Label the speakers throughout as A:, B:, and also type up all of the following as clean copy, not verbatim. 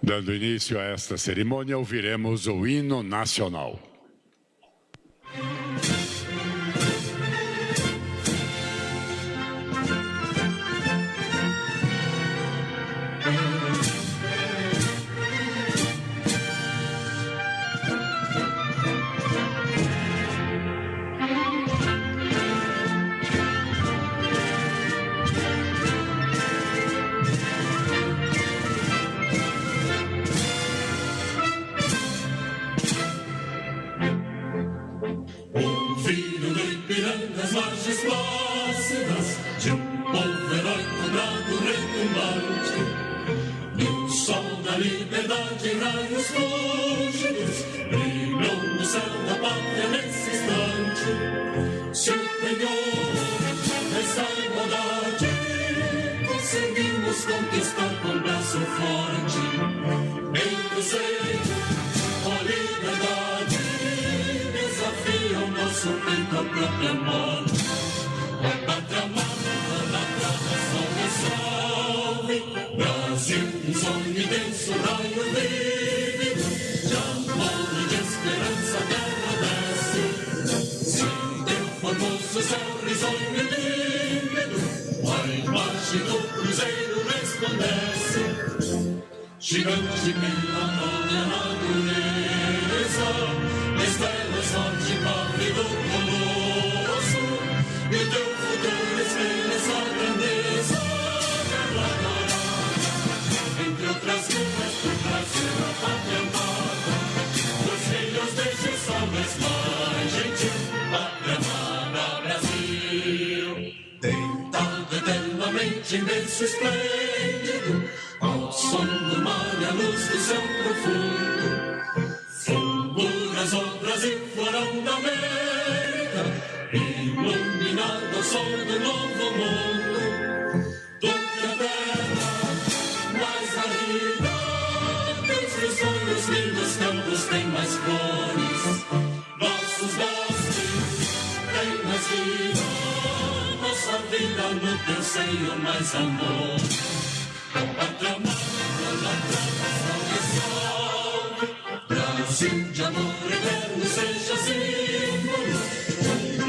A: Dando início a esta cerimônia, ouviremos o hino nacional.
B: Nas margens plácidas de povo heróico, bravo, retumbante, no sol da liberdade, raios fúlgidos brilham no céu da pátria nesse instante. Se o penhor dessa igualdade conseguimos conquistar com braço forte, em seio a liberdade desafia o nosso peito a própria morte. A pátria amada, na tradição me salve. Brasil, um sonho denso, raio lívido, de amor e de esperança a terra desce. Se teu formoso céu risonho e límpido, a imagem do cruzeiro resplandece. Gigante pela própria natureza, estrelas forte pálido colosso, e o teu futuro espelha essa grandeza. Terra dourada, entre outras lutas do Brasil, a pátria amada, os filhos deste sol mais gentil, pátria amada Brasil. Deitado eternamente em berço esplêndido, ao som do mar e a luz do céu profundo, fulgura as obras e florão da América, iluminado ao sol do novo mundo. Do que a terra mais árida, os sonhos lindos campos têm mais flores, nossos bosques têm mais vida, nossa vida no teu seio mais amor. A pátria amada na tradição me salve. Brasil de amor eterno seja símbolo,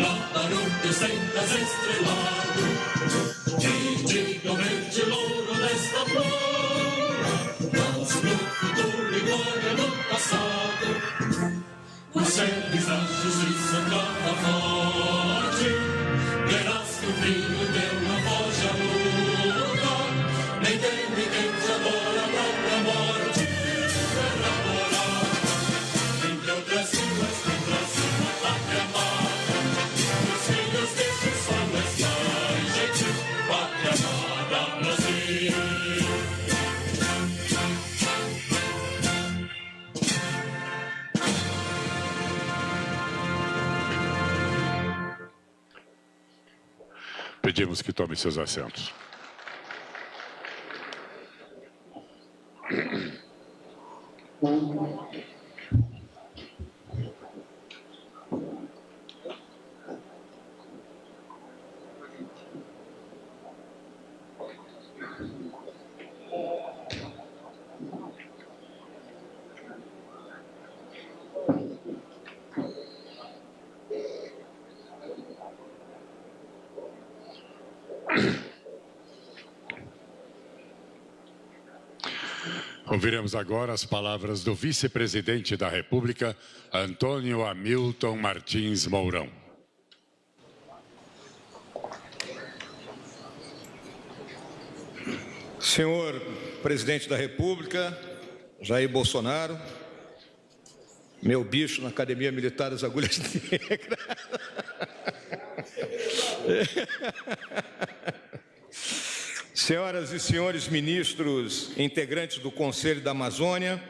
B: lá para o teu centas estrelado, e diga o verde louro desta flora, nós no futuro e glória no passado. Os seres da justiça canta forte, verás que o brilho teu não foge à luta, nem teme quem te adora a própria morte. Terra dourada, entre outras ilhas do Brasil, a pátria amada, os filhos deste sol mais gentil, pátria amada Brasil.
A: Pedimos que tome seus assentos. Ouviremos agora as palavras do vice-presidente da República, Antônio Hamilton Martins Mourão.
C: Senhor presidente da República, Jair Bolsonaro, meu bicho na Academia Militar das Agulhas Negras. Senhoras e senhores ministros, integrantes do Conselho da Amazônia,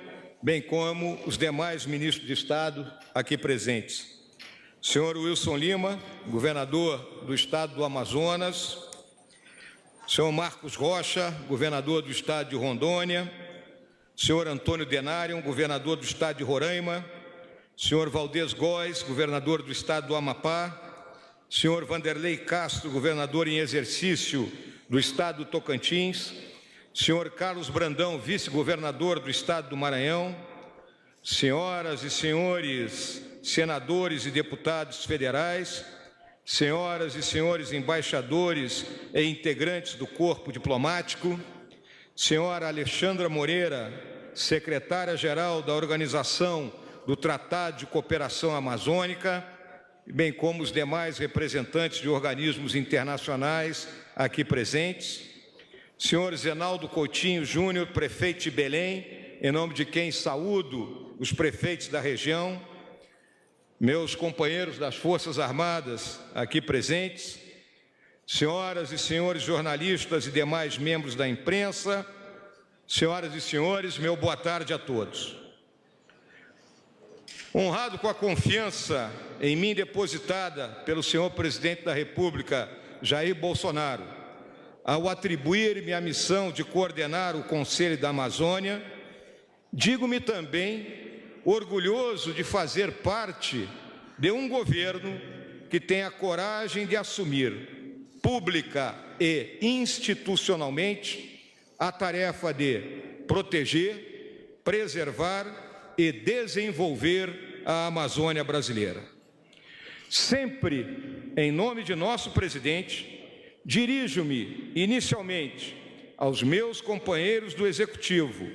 C: bem como os demais ministros de Estado aqui presentes. Senhor Wilson Lima, governador do Estado do Amazonas. Senhor Marcos Rocha, governador do Estado de Rondônia. Senhor Antônio Denário, governador do Estado de Roraima. Senhor Valdez Góes, governador do Estado do Amapá. Senhor Vanderlei Castro, governador em exercício do Estado do Tocantins. senhor Carlos Brandão, vice-governador do Estado do Maranhão, senhoras e senhores senadores e deputados federais, senhoras e senhores embaixadores e integrantes do corpo diplomático, senhora Alexandra Moreira, secretária-geral da Organização do Tratado de Cooperação Amazônica, bem como os demais representantes de organismos internacionais aqui presentes, senhor Zenaldo Coutinho Júnior, prefeito de Belém, em nome de quem saúdo os prefeitos da região, meus companheiros das Forças Armadas aqui presentes, senhoras e senhores jornalistas e demais membros da imprensa, senhoras e senhores, meu boa tarde a todos. Honrado com a confiança em mim depositada pelo senhor presidente da República, Jair Bolsonaro, ao atribuir-me a missão de coordenar o Conselho da Amazônia, digo-me também orgulhoso de fazer parte de um governo que tem a coragem de assumir, pública e institucionalmente, a tarefa de proteger, preservar e desenvolver a Amazônia brasileira. Sempre em nome de nosso presidente, dirijo-me inicialmente aos meus companheiros do Executivo,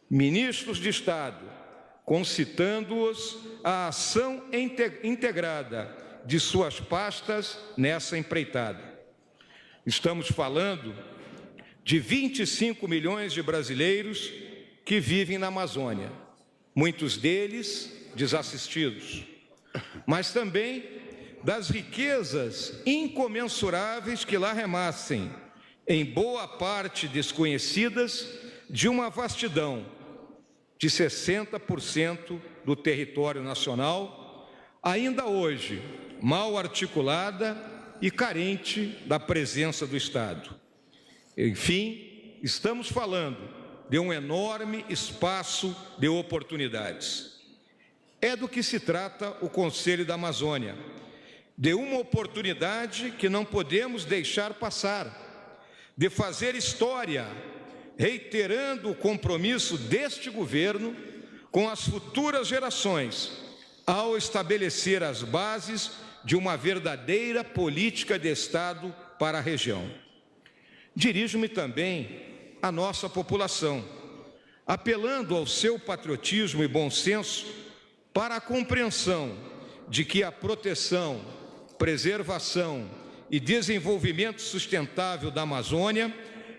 C: ministros de Estado, concitando-os à ação integrada de suas pastas nessa empreitada. Estamos falando de 25 milhões de brasileiros que vivem na Amazônia, muitos deles desassistidos, mas também das riquezas incomensuráveis que lá renascem, em boa parte desconhecidas, de uma vastidão de 60% do território nacional, ainda hoje mal articulada e carente da presença do Estado. Enfim, estamos falando de um enorme espaço de oportunidades. É do que se trata o Conselho da Amazônia, de uma oportunidade que não podemos deixar passar, de fazer história, reiterando o compromisso deste governo com as futuras gerações, ao estabelecer as bases de uma verdadeira política de Estado para a região. Dirijo-me também à nossa população, apelando ao seu patriotismo e bom senso para a compreensão de que a proteção, preservação e desenvolvimento sustentável da Amazônia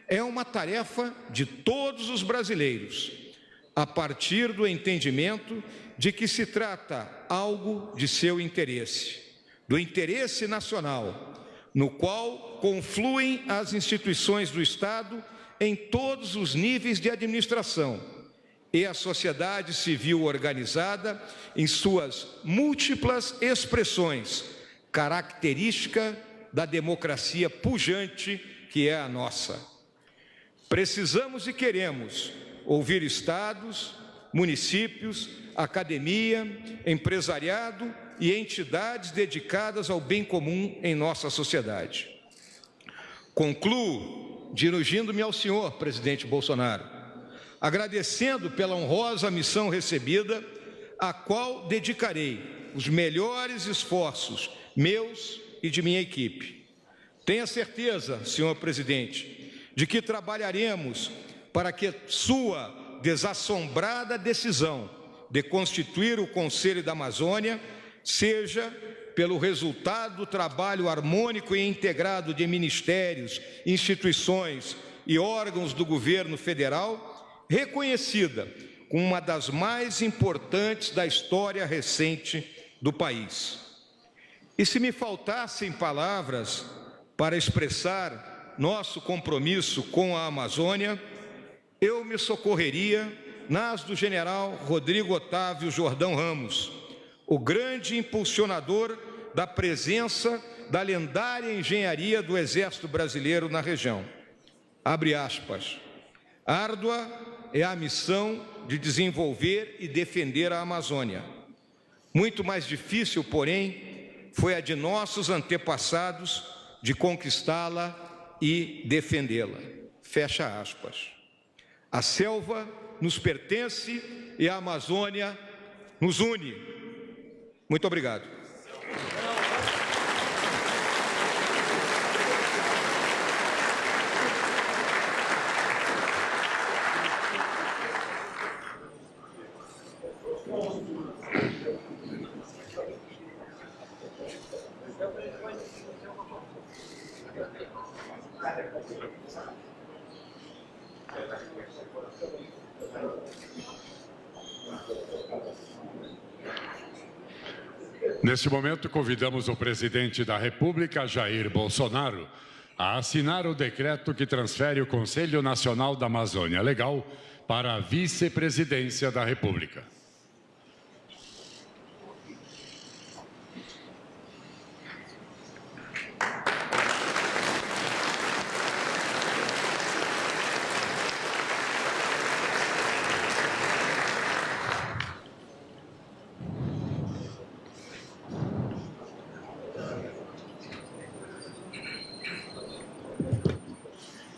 C: é uma tarefa de todos os brasileiros, a partir do entendimento de que se trata algo de seu interesse, do interesse nacional, no qual confluem as instituições do Estado em todos os níveis de administração e a sociedade civil organizada em suas múltiplas expressões, característica da democracia pujante que é a nossa. Precisamos e queremos ouvir estados, municípios, academia, empresariado e entidades dedicadas ao bem comum em nossa sociedade. Concluo dirigindo-me ao senhor presidente Bolsonaro, agradecendo pela honrosa missão recebida, a qual dedicarei os melhores esforços meus e de minha equipe. Tenha certeza, senhor presidente, de que trabalharemos para que sua desassombrada decisão de constituir o Conselho da Amazônia seja pelo resultado do trabalho harmônico e integrado de ministérios, instituições e órgãos do governo federal, reconhecida como uma das mais importantes da história recente do país. E se me faltassem palavras para expressar nosso compromisso com a Amazônia, eu me socorreria nas do general Rodrigo Otávio Jordão Ramos, o grande impulsionador da presença da lendária engenharia do Exército Brasileiro na região. Abre aspas. Árdua é a missão de desenvolver e defender a Amazônia. Muito mais difícil, porém, foi a de nossos antepassados de conquistá-la e defendê-la. Fecha aspas. A selva nos pertence e a Amazônia nos une. Muito obrigado.
A: Neste momento, convidamos o presidente da República, Jair Bolsonaro, a assinar o decreto que transfere o Conselho Nacional da Amazônia Legal para a vice-presidência da República.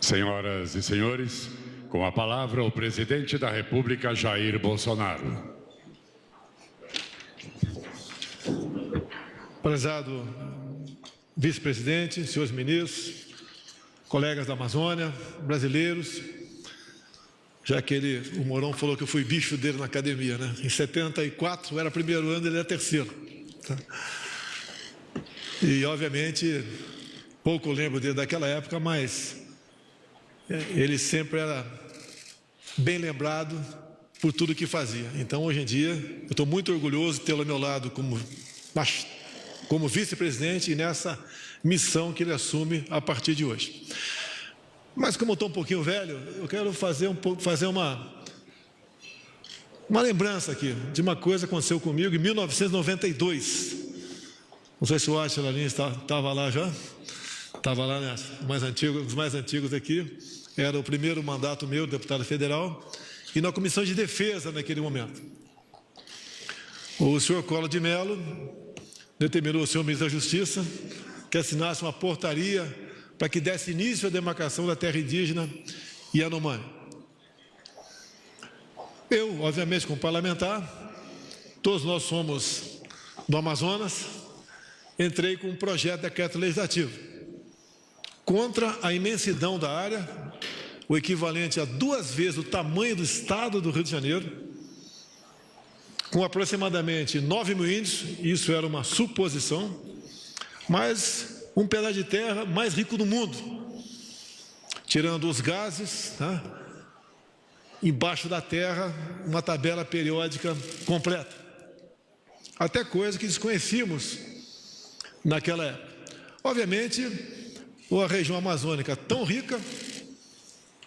A: Senhoras e senhores, com a palavra o presidente da República, Jair Bolsonaro.
D: Prezado vice-presidente, senhores ministros, colegas da Amazônia, brasileiros, já que o Mourão falou que eu fui bicho dele na academia, né? Em 74 era primeiro ano, ele era terceiro. Tá? E, obviamente, pouco lembro dele daquela época, mas ele sempre era bem lembrado por tudo que fazia. Então, hoje em dia, eu estou muito orgulhoso de tê-lo ao meu lado como vice-presidente e nessa missão que ele assume a partir de hoje. Mas, como eu estou um pouquinho velho, eu quero fazer uma lembrança aqui de uma coisa que aconteceu comigo em 1992. Não sei se o Átila Lins estava lá já. Estava lá, né, os mais antigos aqui. Era o primeiro mandato meu, deputado federal, e na Comissão de Defesa naquele momento. O senhor Collor de Mello determinou ao senhor ministro da Justiça que assinasse uma portaria para que desse início à demarcação da terra indígena Yanomami. Eu, obviamente, como parlamentar, todos nós somos do Amazonas, entrei com um projeto de decreto legislativo contra a imensidão da área, o equivalente a 2 vezes o tamanho do estado do Rio de Janeiro, com aproximadamente 9 mil índios, isso era uma suposição, mas um pedaço de terra mais rico do mundo, tirando os gases, tá? Embaixo da terra, uma tabela periódica completa. Até coisa que desconhecíamos naquela época. Obviamente, a região amazônica tão rica,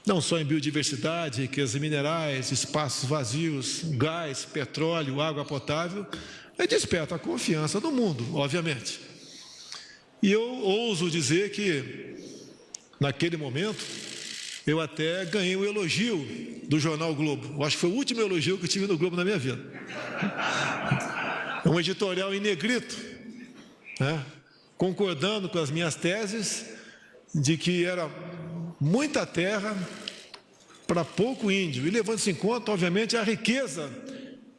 D: não só em biodiversidade, riquezas minerais, espaços vazios, gás, petróleo, água potável, desperta a confiança do mundo, obviamente. E eu ouso dizer que, naquele momento, eu até ganhei um elogio do jornal Globo. Eu acho que foi o último elogio que eu tive no Globo na minha vida. Um editorial em negrito, né, concordando com as minhas teses de que era muita terra para pouco índio, e levando-se em conta, obviamente, a riqueza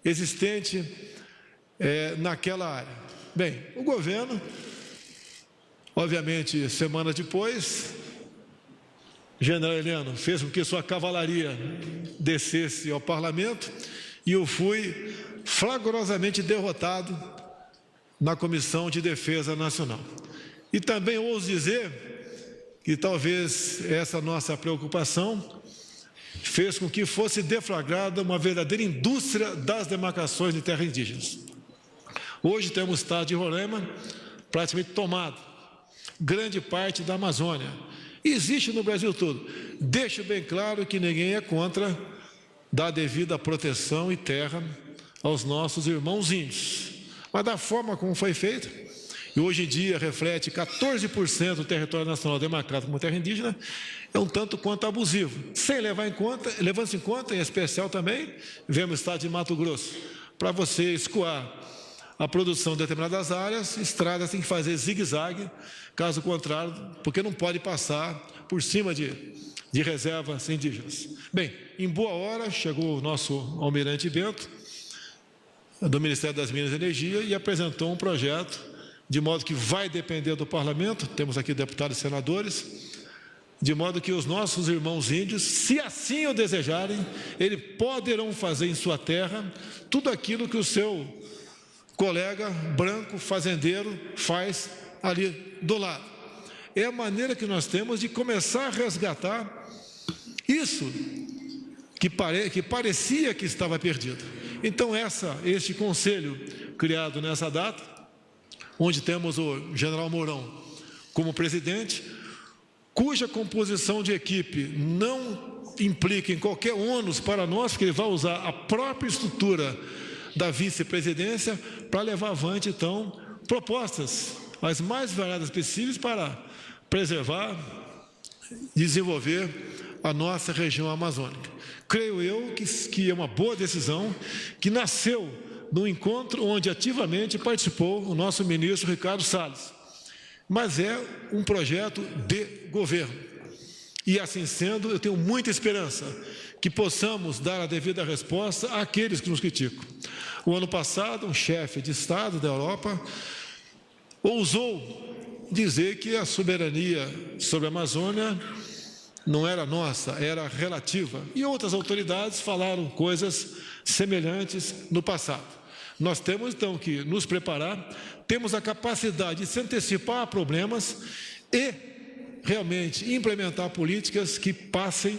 D: existente naquela área. Bem, o governo, obviamente, semanas depois, General Heleno fez com que sua cavalaria descesse ao parlamento e eu fui flagrosamente derrotado na Comissão de Defesa Nacional. E também ouso dizer que talvez essa nossa preocupação fez com que fosse deflagrada uma verdadeira indústria das demarcações de terras indígenas. Hoje temos o estado de Roraima praticamente tomado, grande parte da Amazônia. Existe no Brasil todo. Deixo bem claro que ninguém é contra dar devida proteção e terra aos nossos irmãos índios. Mas da forma como foi feito, e hoje em dia reflete 14% do território nacional demarcado como terra indígena, é um tanto quanto abusivo. Sem levar em conta, levando-se em conta, em especial também, vemos o estado de Mato Grosso, para você escoar a produção de determinadas áreas, estradas têm que fazer zigue-zague, caso contrário, porque não pode passar por cima de reservas indígenas. Bem, em boa hora, chegou o nosso almirante Bento, do Ministério das Minas e Energia, e apresentou um projeto, de modo que vai depender do parlamento, temos aqui deputados e senadores, de modo que os nossos irmãos índios, se assim o desejarem, eles poderão fazer em sua terra tudo aquilo que o seu colega branco fazendeiro faz ali do lado. É a maneira que nós temos de começar a resgatar isso que parecia que estava perdido. Então, este conselho criado nessa data, onde temos o general Mourão como presidente, cuja composição de equipe não implica em qualquer ônus para nós, porque ele vai usar a própria estrutura da vice-presidência para levar avante, então, propostas as mais variadas possíveis para preservar, desenvolver a nossa região amazônica. Creio eu que é uma boa decisão, que nasceu num encontro onde ativamente participou o nosso ministro Ricardo Salles. Mas é um projeto de governo. E assim sendo, eu tenho muita esperança que possamos dar a devida resposta àqueles que nos criticam. O ano passado, um chefe de Estado da Europa ousou dizer que a soberania sobre a Amazônia não era nossa, era relativa. E outras autoridades falaram coisas semelhantes no passado. Nós temos, então, que nos preparar, temos a capacidade de se antecipar a problemas e realmente implementar políticas que passem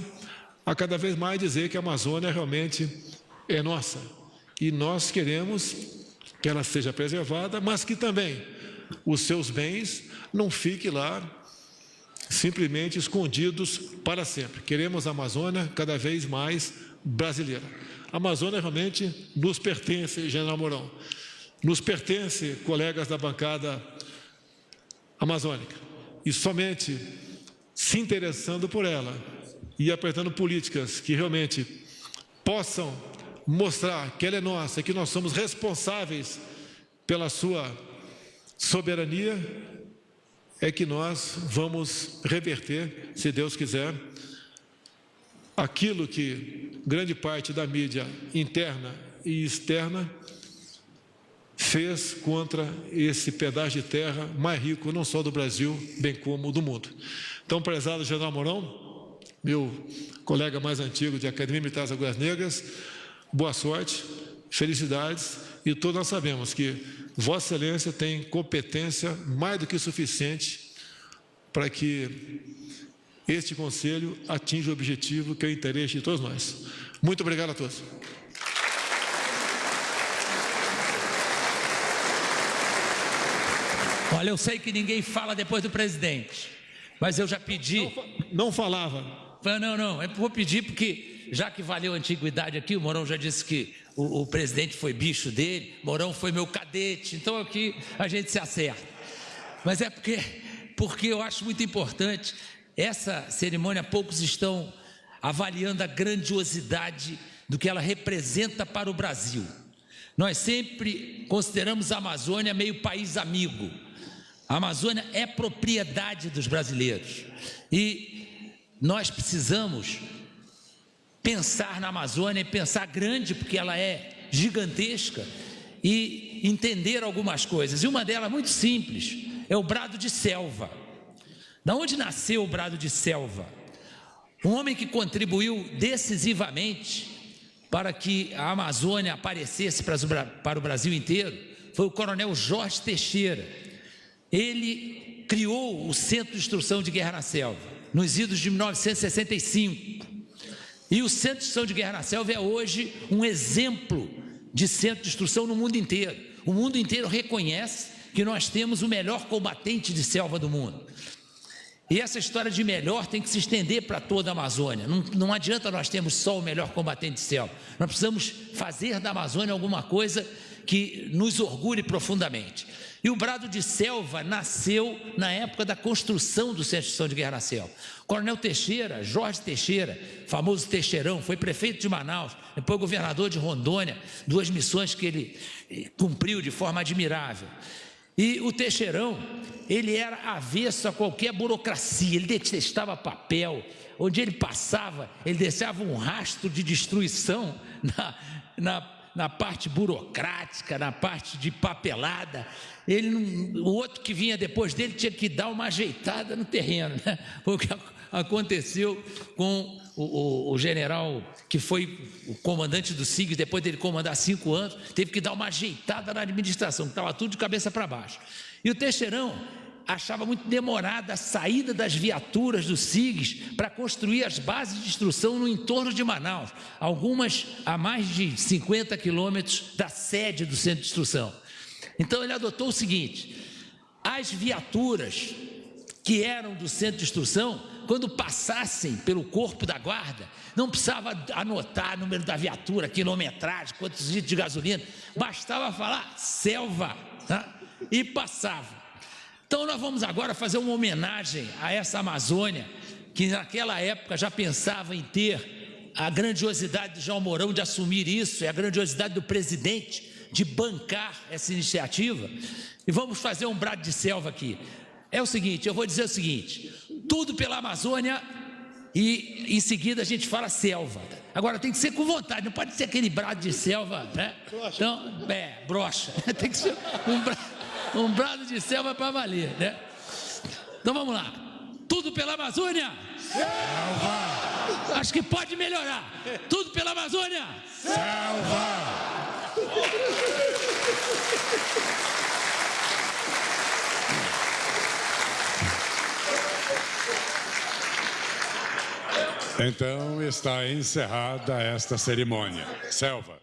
D: a cada vez mais dizer que a Amazônia realmente é nossa. E nós queremos que ela seja preservada, mas que também os seus bens não fiquem lá simplesmente escondidos para sempre. Queremos a Amazônia cada vez mais brasileira. A Amazônia realmente nos pertence, general Mourão. Nos pertence, colegas da bancada amazônica. E somente se interessando por ela e apertando políticas que realmente possam mostrar que ela é nossa, que nós somos responsáveis pela sua soberania, é que nós vamos reverter, se Deus quiser, aquilo que grande parte da mídia interna e externa fez contra esse pedaço de terra mais rico, não só do Brasil, bem como do mundo. Então, prezado general Mourão, meu colega mais antigo de Academia Militar das Agulhas Negras, boa sorte, felicidades, e todos nós sabemos que Vossa Excelência tem competência mais do que suficiente para que este Conselho atinja o objetivo que é o interesse de todos nós. Muito obrigado a todos.
E: Olha, eu sei que ninguém fala depois do presidente, mas eu já pedi...
D: Não falava.
E: Não, eu vou pedir porque, já que valeu a antiguidade aqui, o Mourão já disse que o presidente foi bicho dele, Mourão foi meu cadete, então aqui a gente se acerta. Mas é porque eu acho muito importante, essa cerimônia, poucos estão avaliando a grandiosidade do que ela representa para o Brasil. Nós sempre consideramos a Amazônia meio país amigo. A Amazônia é propriedade dos brasileiros e nós precisamos pensar na Amazônia e pensar grande, porque ela é gigantesca, e entender algumas coisas. E uma delas, muito simples, é o brado de selva. Da onde nasceu o brado de selva? Um homem que contribuiu decisivamente para que a Amazônia aparecesse para o Brasil inteiro foi o coronel Jorge Teixeira. Ele criou o Centro de Instrução de Guerra na Selva, nos idos de 1965. E o Centro de Instrução de Guerra na Selva é hoje um exemplo de centro de instrução no mundo inteiro. O mundo inteiro reconhece que nós temos o melhor combatente de selva do mundo. E essa história de melhor tem que se estender para toda a Amazônia. Não adianta nós termos só o melhor combatente de selva. Nós precisamos fazer da Amazônia alguma coisa que nos orgulhe profundamente. E o brado de selva nasceu na época da construção do Centro de Instrução de Guerra na Selva. Coronel Teixeira, Jorge Teixeira, famoso Teixeirão, foi prefeito de Manaus, depois governador de Rondônia, 2 missões que ele cumpriu de forma admirável. E o Teixeirão, ele era avesso a qualquer burocracia, ele detestava papel. Onde ele passava, ele deixava um rastro de destruição na parte burocrática, na parte de papelada. O outro que vinha depois dele tinha que dar uma ajeitada no terreno, né? Foi o que aconteceu com o general que foi o comandante do SIG, depois dele comandar 5 anos, teve que dar uma ajeitada na administração, que estava tudo de cabeça para baixo. E o Teixeirão achava muito demorada a saída das viaturas do SIGs para construir as bases de instrução no entorno de Manaus, algumas a mais de 50 quilômetros da sede do centro de instrução. Então ele adotou o seguinte: as viaturas que eram do centro de instrução, quando passassem pelo corpo da guarda, não precisava anotar o número da viatura, quilometragem, quantos litros de gasolina, bastava falar selva, tá? E passava. Então nós vamos agora fazer uma homenagem a essa Amazônia, que naquela época já pensava em ter a grandiosidade de João Mourão de assumir isso, e a grandiosidade do presidente de bancar essa iniciativa, e vamos fazer um brado de selva aqui. É o seguinte, eu vou dizer o seguinte: tudo pela Amazônia, e em seguida a gente fala selva. Agora tem que ser com vontade, não pode ser aquele brado de selva, né? Então, brocha. Tem que ser um brado de selva para valer, né? Então vamos lá. Tudo pela Amazônia? Selva! Acho que pode melhorar. Tudo pela Amazônia?
A: Selva! Então está encerrada esta cerimônia. Selva.